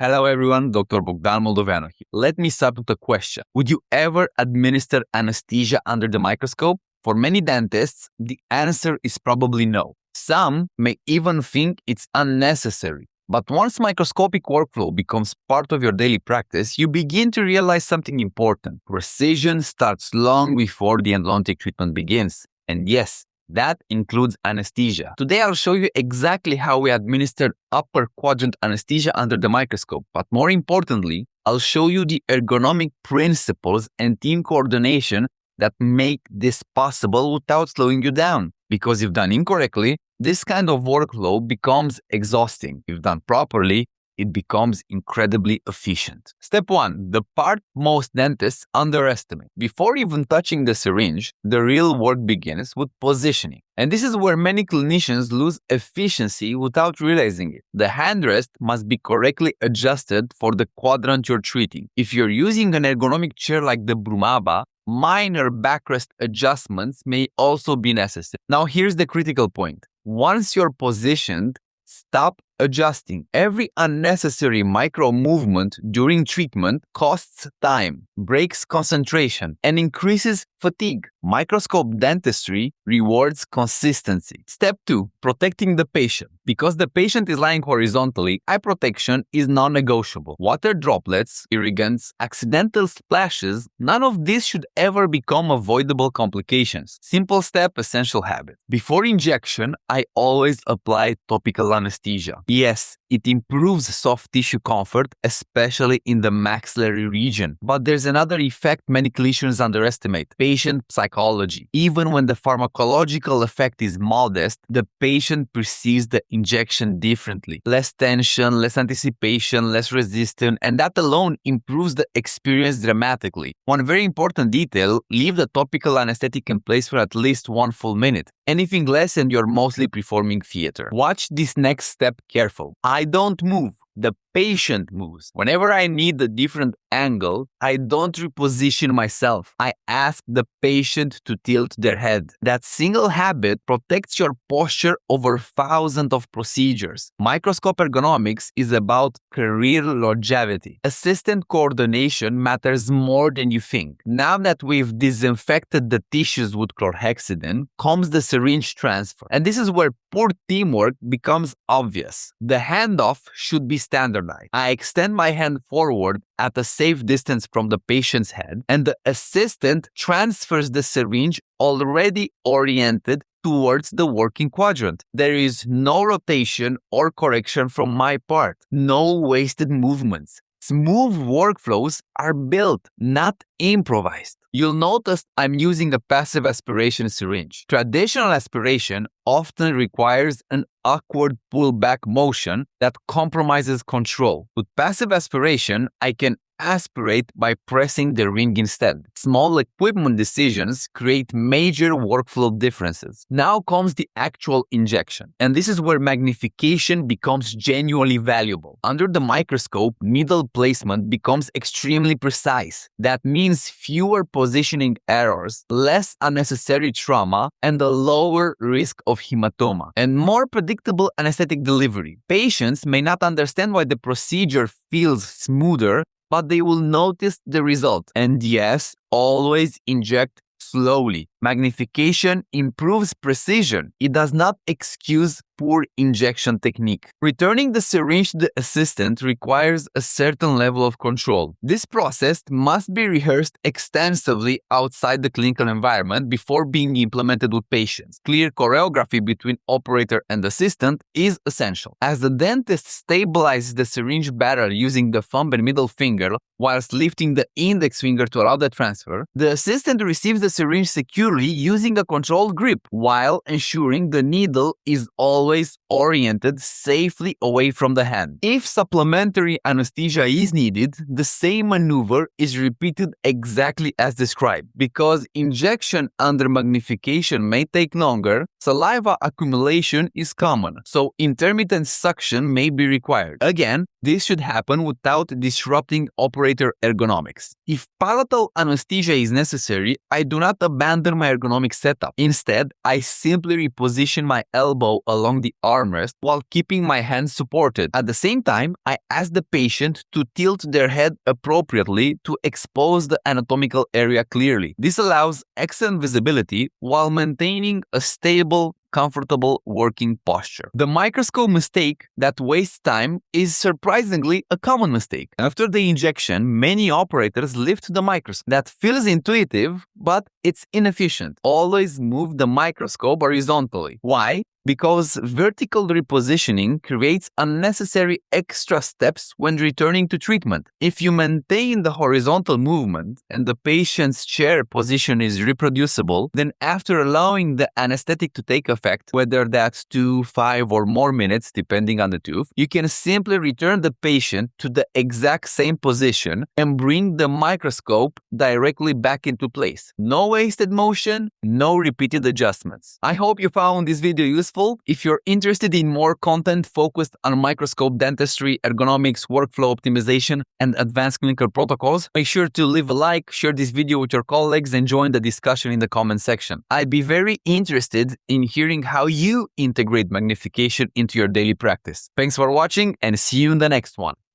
Hello everyone, Dr. Bogdan Moldoveanu here. Let me start with a question. Would you ever administer anesthesia under the microscope? For many dentists, the answer is probably no. Some may even think it's unnecessary. But once microscopic workflow becomes part of your daily practice, you begin to realize something important. Precision starts long before the endodontic treatment begins. And yes, that includes anesthesia. Today, I'll show you exactly how we administer upper quadrant anesthesia under the microscope. But more importantly, I'll show you the ergonomic principles and team coordination that make this possible without slowing you down. Because if done incorrectly, this kind of workflow becomes exhausting. If done properly, it becomes incredibly efficient. Step 1. The part most dentists underestimate. Before even touching the syringe, the real work begins with positioning. And this is where many clinicians lose efficiency without realizing it. The handrest must be correctly adjusted for the quadrant you're treating. If you're using an ergonomic chair like the Brumaba, minor backrest adjustments may also be necessary. Now here's the critical point. Once you're positioned, stop adjusting. Every unnecessary micro movement during treatment costs time, breaks concentration, and increases fatigue. Microscope dentistry rewards consistency. Step 2. Protecting the patient. Because the patient is lying horizontally, eye protection is non-negotiable. Water droplets, irrigants, accidental splashes, none of this should ever become avoidable complications. Simple step, essential habit. Before injection, I always apply topical anesthesia. Yes, it improves soft tissue comfort, especially in the maxillary region. But there's another effect many clinicians underestimate: patient psychology. Even when the pharmacological effect is modest, the patient perceives the injection differently. Less tension, less anticipation, less resistance, and that alone improves the experience dramatically. One very important detail: leave the topical anesthetic in place for at least 1 full minute. Anything less and you're mostly performing theater. Watch this next step careful. I don't move. The patient moves. Whenever I need a different angle, I don't reposition myself. I ask the patient to tilt their head. That single habit protects your posture over thousands of procedures. Microscope ergonomics is about career longevity. Assistant coordination matters more than you think. Now that we've disinfected the tissues with chlorhexidine, comes the syringe transfer. And this is where poor teamwork becomes obvious. The handoff should be standardized. I extend my hand forward at a safe distance from the patient's head, and the assistant transfers the syringe already oriented towards the working quadrant. There is no rotation or correction from my part, no wasted movements. Smooth workflows are built, not improvised. You'll notice I'm using a passive aspiration syringe. Traditional aspiration often requires an awkward pull-back motion that compromises control. With passive aspiration, I can aspirate by pressing the ring instead. Small equipment decisions create major workflow differences. Now comes the actual injection, and this is where magnification becomes genuinely valuable. Under the microscope, needle placement becomes extremely precise. That means fewer positioning errors, less unnecessary trauma, and a lower risk of hematoma, and more predictable anesthetic delivery. Patients may not understand why the procedure feels smoother, but they will notice the result. And yes, always inject slowly. Magnification improves precision. It does not excuse poor injection technique. Returning the syringe to the assistant requires a certain level of control. This process must be rehearsed extensively outside the clinical environment before being implemented with patients. Clear choreography between operator and assistant is essential. As the dentist stabilizes the syringe barrel using the thumb and middle finger whilst lifting the index finger to allow the transfer, the assistant receives the syringe securely using a controlled grip while ensuring the needle is always oriented safely away from the hand. If supplementary anesthesia is needed, the same maneuver is repeated exactly as described. Because injection under magnification may take longer, Saliva accumulation is common, so intermittent suction may be required. Again, this should happen without disrupting operator ergonomics. If palatal anesthesia is necessary, I do not abandon my ergonomic setup. Instead, I simply reposition my elbow along the armrest while keeping my hands supported. At the same time, I ask the patient to tilt their head appropriately to expose the anatomical area clearly. This allows excellent visibility while maintaining a stable, comfortable working posture. The microscope mistake that wastes time is surprisingly a common mistake. After the injection, many operators lift the microscope. That feels intuitive, but it's inefficient. Always move the microscope horizontally. Why? Because vertical repositioning creates unnecessary extra steps when returning to treatment. If you maintain the horizontal movement and the patient's chair position is reproducible, then after allowing the anesthetic to take effect, whether that's 2, 5 or more minutes depending on the tooth, you can simply return the patient to the exact same position and bring the microscope directly back into place. No wasted motion, no repeated adjustments. I hope you found this video useful. If you're interested in more content focused on microscope dentistry, ergonomics, workflow optimization, and advanced clinical protocols, make sure to leave a like, share this video with your colleagues, and join the discussion in the comment section. I'd be very interested in hearing how you integrate magnification into your daily practice. Thanks for watching and see you in the next one.